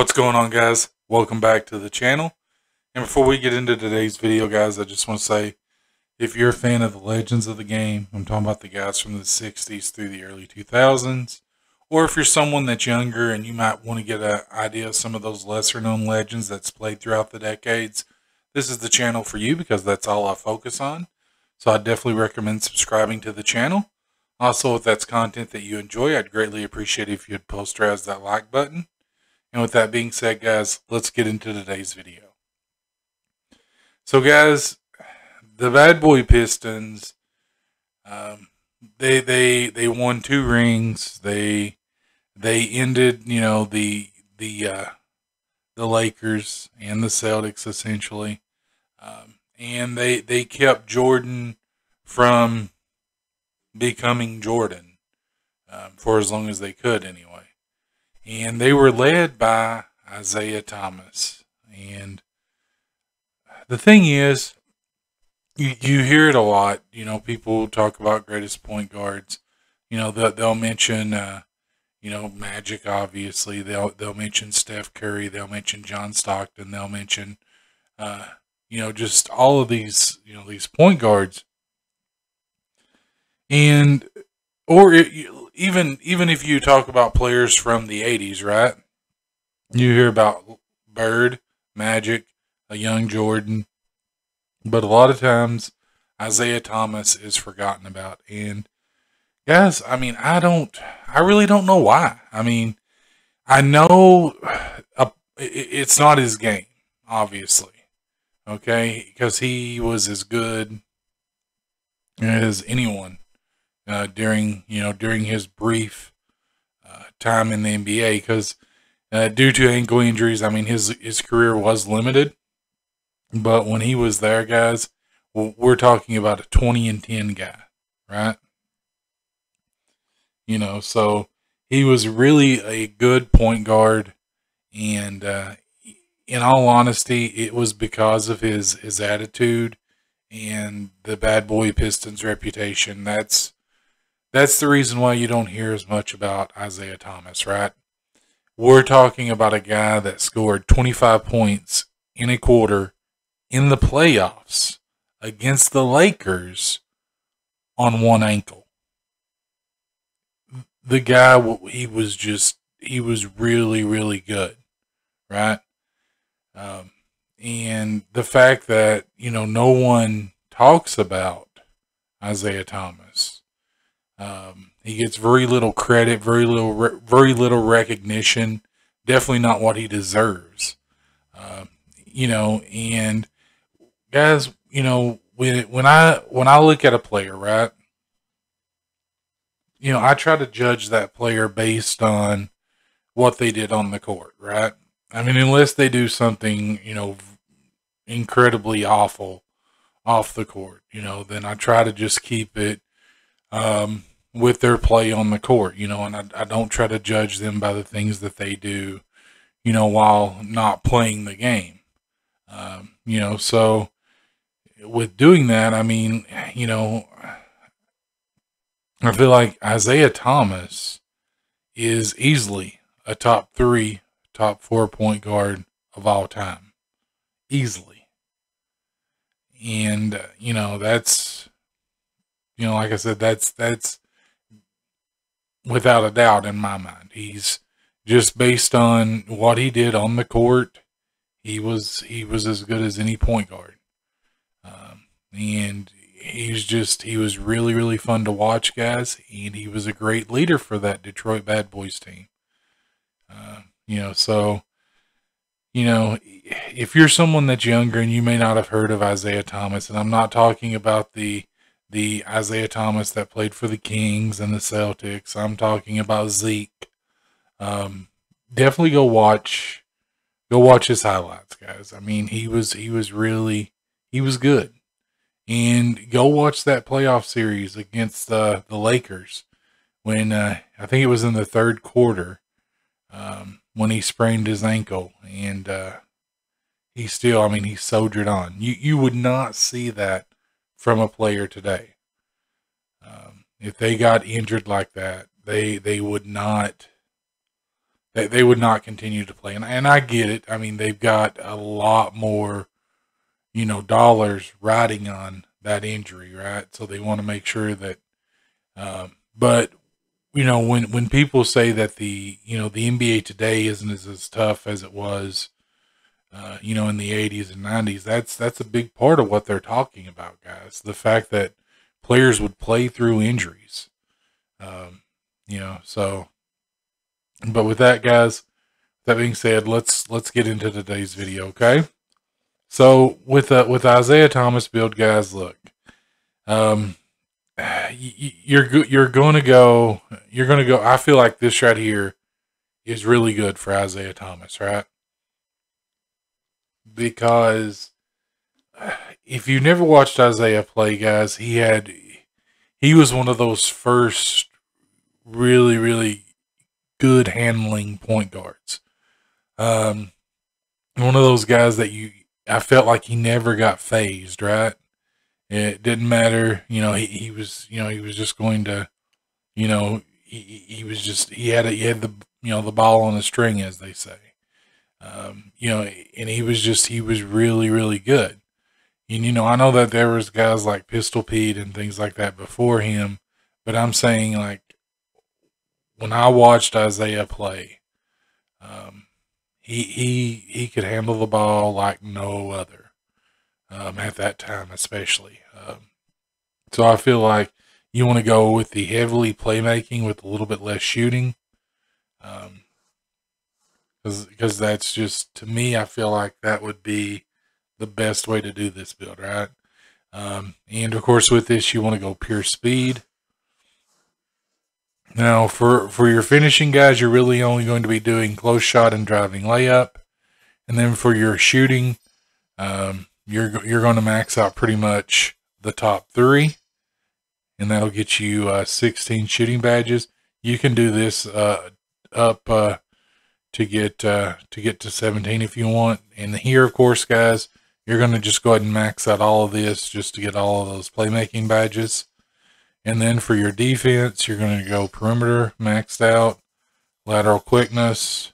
What's going on, guys? Welcome back to the channel. And before we get into today's video, guys, I just want to say, if you're a fan of the legends of the game, I'm talking about the guys from the 60s through the early 2000s, or if you're someone that's younger and you might want to get an idea of some of those lesser known legends that's played throughout the decades, this is the channel for you because that's all I focus on. So I definitely recommend subscribing to the channel. Also, if that's content that you enjoy, I'd greatly appreciate it if you'd posterize that like button. And with that being said, guys, let's get into today's video. So, guys, the Bad Boy Pistons, they won 2 rings. They ended, the Lakers and the Celtics essentially, and they kept Jordan from becoming Jordan for as long as they could anyway. And they were led by Isiah Thomas. And the thing is, you hear it a lot. People talk about greatest point guards. They'll mention, Magic, obviously. They'll mention Steph Curry. They'll mention John Stockton. They'll mention, just all of these, these point guards. And even if you talk about players from the 80s, right? You hear about Bird, Magic, a young Jordan, but a lot of times Isiah Thomas is forgotten about. And guys, I really don't know why. I know it's not his game, obviously, okay, because he was as good as anyone during his brief time in the NBA, because due to ankle injuries, his career was limited. But when he was there, guys, we're talking about a 20-10 guy, right? So he was really a good point guard, and in all honesty, it was because of his attitude and the Bad Boy Pistons reputation. That's the reason why you don't hear as much about Isiah Thomas, right? We're talking about a guy that scored 25 points in a quarter in the playoffs against the Lakers on one ankle. The guy, he was really, really good, right? And the fact that, no one talks about Isiah Thomas. He gets very little credit, very little recognition. Definitely not what he deserves. And guys, when I look at a player, right? I try to judge that player based on what they did on the court, right? Unless they do something, incredibly awful off the court, then I try to just keep it with their play on the court, and I don't try to judge them by the things that they do, while not playing the game. So with doing that, I feel like Isiah Thomas is easily a top 3, top 4 point guard of all time. Easily. And, that's, like I said, that's without a doubt in my mind. He's just based on what he did on the court. He was as good as any point guard. And he was really, really fun to watch, guys. And he was a great leader for that Detroit Bad Boys team. If you're someone that's younger and you may not have heard of Isiah Thomas, and I'm not talking about the Isiah Thomas that played for the Kings and the Celtics. I'm talking about Zeke. Definitely go watch his highlights, guys. He was good. And go watch that playoff series against the Lakers when I think it was in the third quarter when he sprained his ankle, and he still, he soldiered on. You would not see that from a player today. If they got injured like that, they would not they would not continue to play. And I get it. I mean, they've got a lot more, dollars riding on that injury, right? So they want to make sure that, but when people say that the NBA today isn't as tough as it was, in the 80s and 90s, that's a big part of what they're talking about, guys. The fact that players would play through injuries, so, but with that, guys, that being said, let's get into today's video, okay? So with Isiah Thomas Build, guys, look, you're going to go. I feel like this right here is really good for Isiah Thomas, right? Because if you never watched Isiah play, guys, he was one of those first really, really good handling point guards. One of those guys that I felt like he never got phased, right? It didn't matter, he was just going to, he had the, the ball on the string, as they say. And he was really, really good. And, I know that there was guys like Pistol Pete and things like that before him, but I'm saying, like, when I watched Isiah play, he could handle the ball like no other, at that time, especially. So I feel like you want to go with the heavily playmaking with a little bit less shooting. Because that's just, to me, I feel like that would be the best way to do this build, right? And of course, with this, you want to go pure speed. Now, for your finishing, guys, you're really only going to be doing close shot and driving layup. And then for your shooting, you're going to max out pretty much the top 3. And that'll get you 16 shooting badges. You can do this up to get to 17 if you want. And here, of course, guys, you're going to just go ahead and max out all of this just to get all of those playmaking badges. And then for your defense, you're going to go perimeter maxed out, lateral quickness,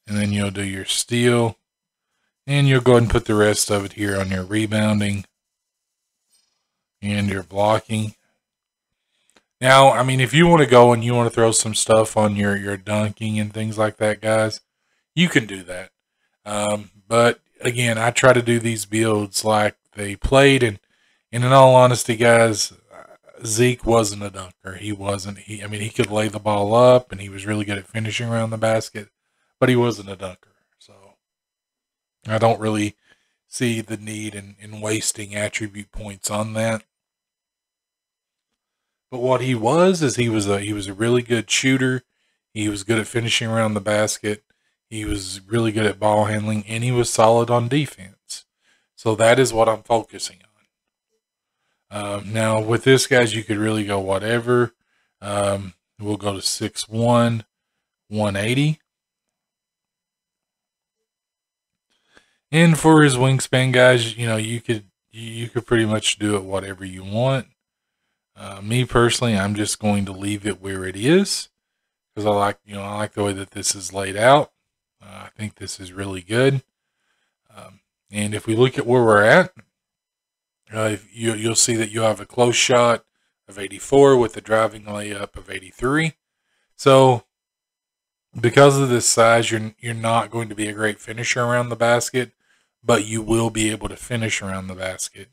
and then you'll do your steal. And you'll go ahead and put the rest of it here on your rebounding and your blocking. Now, I mean, if you want to go and you want to throw some stuff on your dunking and things like that, guys, you can do that. But again, I try to do these builds like they played, and in all honesty, guys, Zeke wasn't a dunker. He wasn't. I mean, he could lay the ball up, and he was really good at finishing around the basket, but he wasn't a dunker. So I don't really see the need in wasting attribute points on that. But what he was is he was a really good shooter. He was good at finishing around the basket. He was really good at ball handling, and he was solid on defense. So that is what I'm focusing on. Now, with this, guys, you could really go whatever. We'll go to 6'1", 180. And for his wingspan, guys, you could pretty much do it whatever you want. Me personally, I'm just going to leave it where it is because I like the way that this is laid out. I think this is really good. And if we look at where we're at, you'll see that you have a close shot of 84 with a driving layup of 83. So because of this size, you're not going to be a great finisher around the basket, but you will be able to finish around the basket.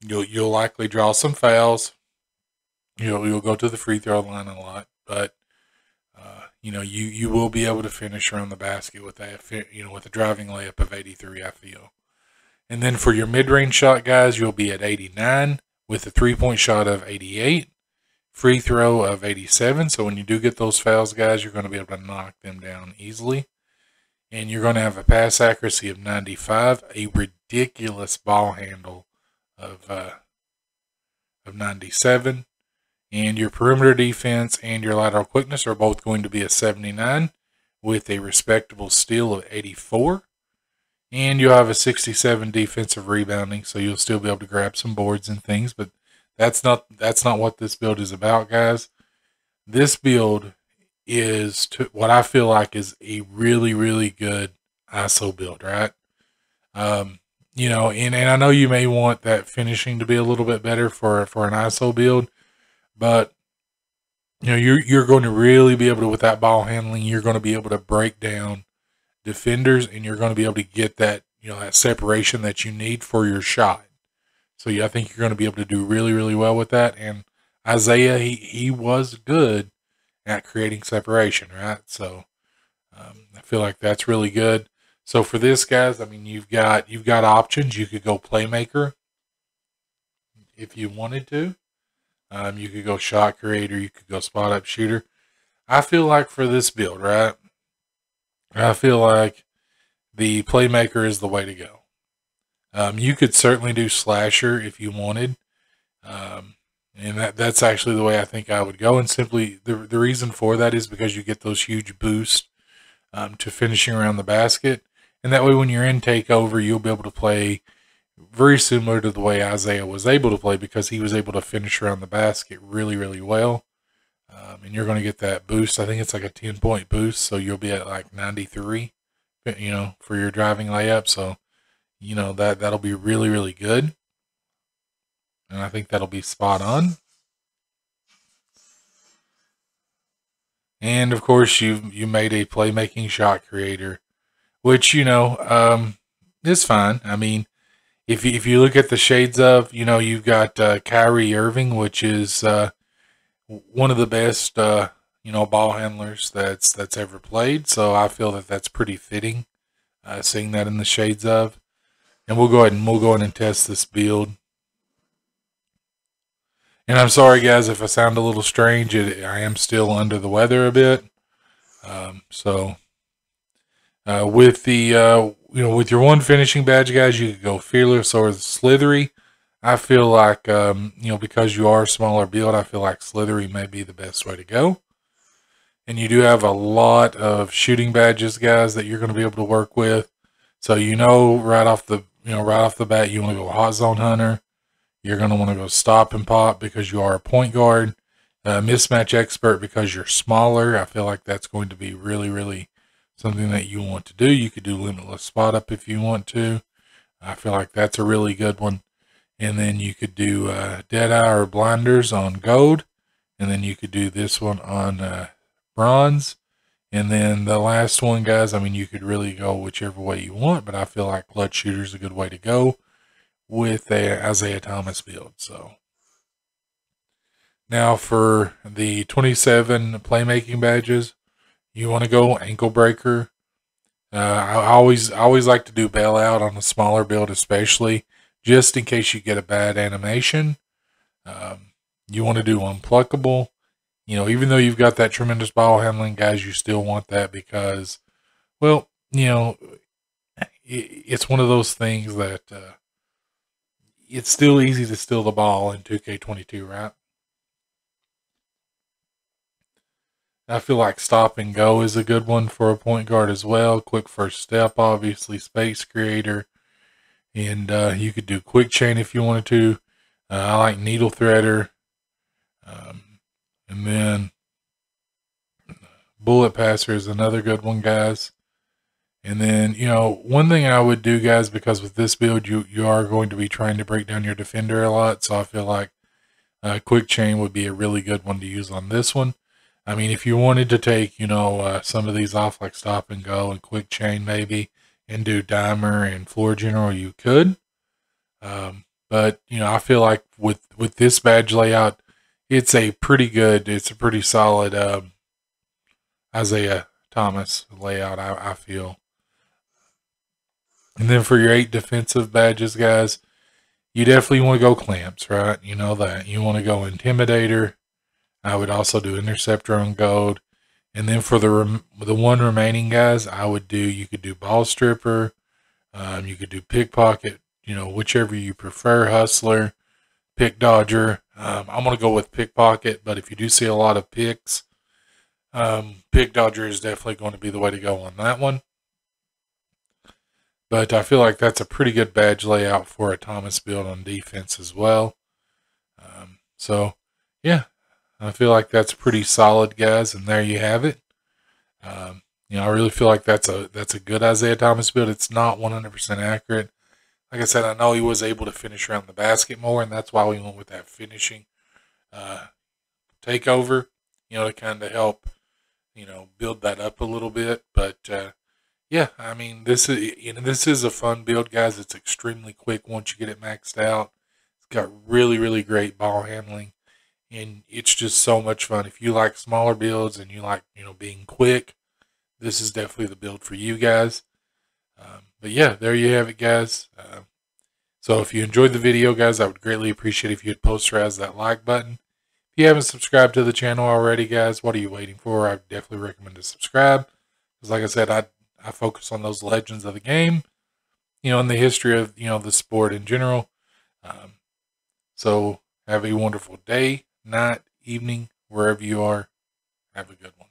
You'll likely draw some fouls. You'll go to the free throw line a lot, but you will be able to finish around the basket with that, with a driving layup of 83, I feel. And then for your mid-range shot, guys, you'll be at 89 with a three-point shot of 88, free throw of 87. So when you do get those fouls, guys, you're going to be able to knock them down easily. And you're going to have a pass accuracy of 95, a ridiculous ball handle of 97. And your perimeter defense and your lateral quickness are both going to be a 79 with a respectable steal of 84. And you'll have a 67 defensive rebounding, so you'll still be able to grab some boards and things, but that's not what this build is about, guys. This build is what I feel like is a really, really good ISO build, right? Um, and I know you may want that finishing to be a little bit better for an ISO build, but you're going to really be able to, with that ball handling, you're going to be able to break down defenders, and you're going to be able to get that that separation that you need for your shot. So I think you're going to be able to do really, really well with that. And Isiah, he was good at creating separation, right? So I feel like that's really good. So for this, guys, I mean, you've got options. You could go playmaker if you wanted to. You could go shot creator. You could go spot up shooter. I feel like for this build, right, I feel like the playmaker is the way to go. You could certainly do slasher if you wanted. And that's actually the way I think I would go. And simply the reason for that is because you get those huge boosts to finishing around the basket. And that way when you're in takeover, you'll be able to play very similar to the way Isiah was able to play, because he was able to finish around the basket really, really well. And you're going to get that boost. I think it's like a 10-point boost. So you'll be at like 93, for your driving layup. So, that'll be really, really good. And I think that'll be spot on. And of course, you made a playmaking shot creator, which is fine. I mean, if you look at the shades of, you've got Kyrie Irving, which is one of the best ball handlers that's ever played. So I feel that that's pretty fitting, seeing that in the shades of. And we'll go ahead and test this build. And I'm sorry, guys, if I sound a little strange. I am still under the weather a bit. With the with your one finishing badge, guys, you could go fearless or slithery. I feel like because you are a smaller build, I feel like slithery may be the best way to go. And you do have a lot of shooting badges, guys, that you're going to be able to work with. So right off the bat, you want to go hot zone hunter. You're going to want to go stop and pop because you are a point guard. Mismatch expert because you're smaller. I feel like that's going to be really, really something that you want to do. You could do limitless spot up if you want to. I feel like that's a really good one. And then you could do Deadeye or Blinders on gold. And then you could do this one on bronze. And then the last one, guys, I mean, you could really go whichever way you want, but I feel like clutch shooter is a good way to go with a Isiah Thomas build. So now for the 27 playmaking badges, you want to go ankle breaker. I always like to do bailout on a smaller build, especially just in case you get a bad animation. You want to do unpluckable. Even though you've got that tremendous ball handling, guys, you still want that because, well, it's one of those things that it's still easy to steal the ball in 2K22, right? I feel like stop and go is a good one for a point guard as well. Quick first step, obviously, space creator. And you could do quick chain if you wanted to. I like needle threader. And then bullet passer is another good one, guys. And then, one thing I would do, guys, because with this build, you are going to be trying to break down your defender a lot. So I feel like quick chain would be a really good one to use on this one. I mean, if you wanted to take, some of these off, like stop and go and quick chain maybe, and do dimer and floor general, you could. But, I feel like with this badge layout, it's a pretty solid Isiah Thomas layout, I feel. And then for your 8 defensive badges, guys, you definitely want to go clamps, right? You know that. You want to go intimidator. I would also do interceptor on gold. And then for the one remaining, guys, you could do ball stripper. You could do pickpocket, whichever you prefer, hustler, pick dodger. I'm going to go with pickpocket, but if you do see a lot of picks, pick dodger is definitely going to be the way to go on that one. But I feel like that's a pretty good badge layout for a Thomas build on defense as well. So, yeah. I feel like that's pretty solid, guys. And there you have it. I really feel like that's a good Isiah Thomas build. It's not 100% accurate. Like I said, I know he was able to finish around the basket more, and that's why we went with that finishing takeover, to kind of help, build that up a little bit. But yeah, I mean, this is a fun build, guys. It's extremely quick once you get it maxed out. It's got really, really great ball handling, and it's just so much fun. If you like smaller builds and you like, being quick, this is definitely the build for you guys. But yeah, there you have it, guys. So if you enjoyed the video, guys, I would greatly appreciate if you'd posterize that like button. If you haven't subscribed to the channel already, guys, what are you waiting for? I definitely recommend to subscribe. Because like I said, I focus on those legends of the game, and the history of, the sport in general. So have a wonderful day, night, evening, wherever you are. Have a good one.